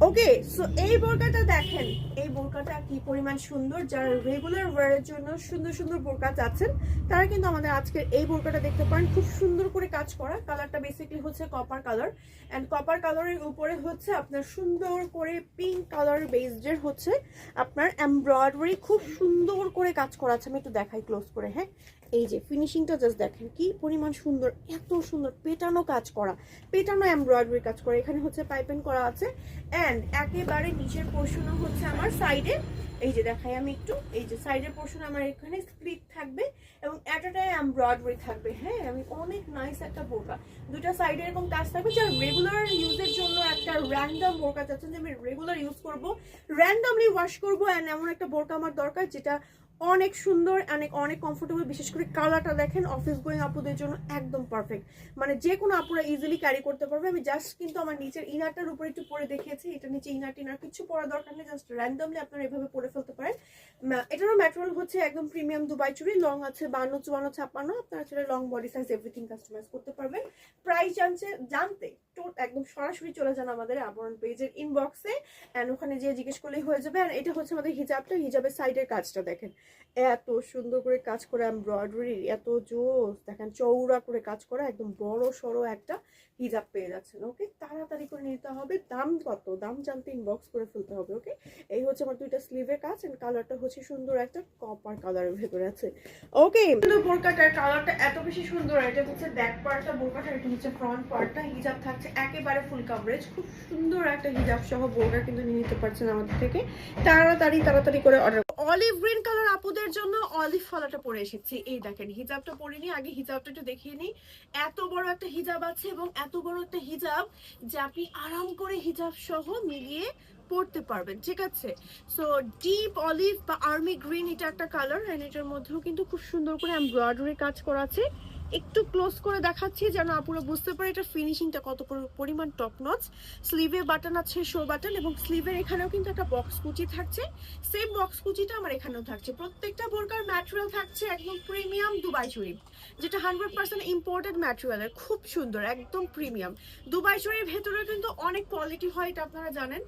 ওকে, so এই বোরকাটা দেখেন, এই বোরকাটা কি পরিমাণ সুন্দর। যারা রেগুলার ওয়ারের জন্য সুন্দর সুন্দর বোরকা চাচ্ছেন তারা কিন্তু আমাদের আজকের এই বোরকাটা দেখতে পারেন। খুব সুন্দর করে কাজ করা, কালারটা বেসিক্যালি হচ্ছে কপার কালার, অ্যান্ড কপার কালারের উপরে হচ্ছে আপনার সুন্দর করে পিঙ্ক কালার বেসডের হচ্ছে আপনার এমব্রয়ডারি খুব সুন্দর করে কাজ করা আছে। আমি একটু দেখাই ক্লোজ করে। হ্যাঁ, এই যে ফিনিশিংটা জাস্ট দেখেন কি পরিমাণ সুন্দর, এত সুন্দর পেটানো কাজ করা, পেটানো এমব্রয়ডারি কাজ করা। এখানে হচ্ছে পাইপিং করা আছে, অ্যান্ড একেবারে নিচের পোর্শনও হচ্ছে আমার সাইডে, এই যে দেখাই আমি একটু, এই যে সাইডের পোর্শন আমার এখানে স্প্লিট থাকবে এবং এটাটাই এমব্রয়ডারি থাকবে। হ্যাঁ, আমি অনেক নাইস একটা বোরকা, দুটা সাইডে এরকম কাজ থাকবে। যারা রেগুলার ইউজের জন্য একটা র্যান্ডম বোরকা চাচ্ছেন যে আমি রেগুলার ইউজ করবো, র্যান্ডমলি ওয়াশ করবো, অ্যান্ড এমন একটা বোরকা আমার দরকার যেটা অনেক সুন্দর, অনেক অনেক কমফোর্টেবল। বিশেষ করে কালারটা দেখেন, অফিস গোয়িং আপুদের জন্য একদম পারফেক্ট, মানে যে কোনো আপুরা ইজিলি ক্যারি করতে পারবে। আমি জাস্ট কিন্তু আমার নিচের ইনারটার উপরে একটু পরে দেখিয়েছি, এটা নিচে ইনার টিনার কিছু পরার দরকার নেই, জাস্ট র্যান্ডমলি আপনারা এভাবে পরে ফেলতে পারেন। এটারও ম্যাটেরিয়াল হচ্ছে একদম প্রিমিয়াম দুবাই চুড়ি, লং আছে 52, 54, 56, আপনারা ছেলে long body size everything customise করতে পারবেন। প্রাইস জানতে একদম সরাসরি চলে যান আমাদের আবরণ পেজের ইনবক্সে, অ্যান্ড ওখানে যে জিজ্ঞেস করলেই হয়ে যাবে। আর এটা হচ্ছে আমাদের হিজাবটা, হিজাবের সাইডের কাজটা দেখেন এত সুন্দর করে কাজ করা, এমব্রয়ডারি এত জোস, দেখেন চৌড়া করে কাজ করা, একদম বড় সড়ো একটা হিজাব পেয়ে যাচ্ছেন। ওকে, তাড়াতাড়ি করে নিতে হবে। দাম কত, দাম জানতে ইনবক্স করে ফেলতে হবে। ওকে, এই হচ্ছে আমার দুইটা স্লিভের কাজ, এন্ড কালারটা হচ্ছে সুন্দর একটা কপার কালারের ভেতরে আছে। ওকে, বোরকাটার কালারটা এত বেশি সুন্দর। এটা হচ্ছে ব্যাক পার্টটা বোরকাটার, এটা হচ্ছে ফ্রন্ট পার্টটা। হিজাব থাকছে একেবারে ফুল কভারেজ, খুব সুন্দর একটা হিজাব সহ বোরকা কিন্তু নিয়ে নিতে পারছেন আমাদের থেকে। তাড়াতাড়ি করে অর্ডার। অলিভ গ্রিন কালার আপুদের জন্য অলিভ ফলাটা পরে এসেছি। এই দেখেন হিজাবটা পরিনি, আগে হিজাবটা একটু দেখিয়ে নিই। এত বড় একটা হিজাব আছে এবং এত বড় একটা হিজাব যে আপনি আরাম করে হিজাব সহ মিলিয়ে পড়তে পারবেন, ঠিক আছে। সো ডিপ অলিভ বা আর্মি গ্রিন এটা একটা কালার, এন্ড এটার মধ্যেও কিন্তু খুব সুন্দর করে এমব্রয়ডারি কাজ করা আছে। একটু ক্লোজ করে দেখাচ্ছি যেন আপুরা বুঝতে পারে এটা ফিনিশিংটা কত পরিমাণ টপ নচ। স্লিভে বাটন আছে, শো বাটন, এবং স্লিভের এখানেও কিন্তু একটা বক্স কুচি থাকছে। সেম বক্স কুচিটা আমার এখানেও থাকছে। প্রত্যেকটা বোরকার ম্যাটেরিয়াল থাকছে একদম প্রিমিয়াম দুবাই চুড়ি, যেটা 100% ইম্পোর্টেড ম্যাটেরিয়ালের, খুব সুন্দর একদম প্রিমিয়াম। দুবাই চুড়ির ভেতরে কিন্তু অনেক কোয়ালিটি হয়, এটা আপনারা জানেন।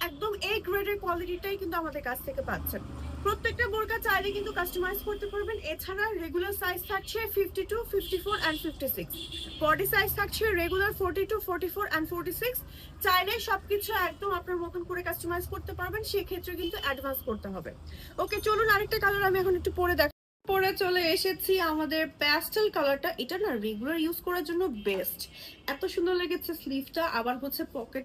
একদম এ গ্রেডের কোয়ালিটিটাই কিন্তু আমাদের কাছ থেকে পাচ্ছেন। প্রত্যেকটা বোরকা চাইলে কিন্তু কাস্টমাইজ করতে পারবেন। এছাড়া রেগুলার সাইজ থাকছে 52, 54 অ্যান্ড 56, বডি সাইজ থাকছে রেগুলার 42, 44 অ্যান্ড 46। চাইলে সবকিছু একদম আপনার মতন করে কাস্টমাইজ করতে পারবেন, সেক্ষেত্রে কিন্তু অ্যাডভান্স করতে হবে। ওকে, চলুন আরেকটা কালার আমি এখন একটু পরে দেখ। পরে চলে এসেছি আমাদের প্যাস্টেল কালারটা। এটা না রেগুলার ইউজ করার জন্য বেস্ট, এত সুন্দর লেগেছে স্লিভটা, আবার হচ্ছে পকেট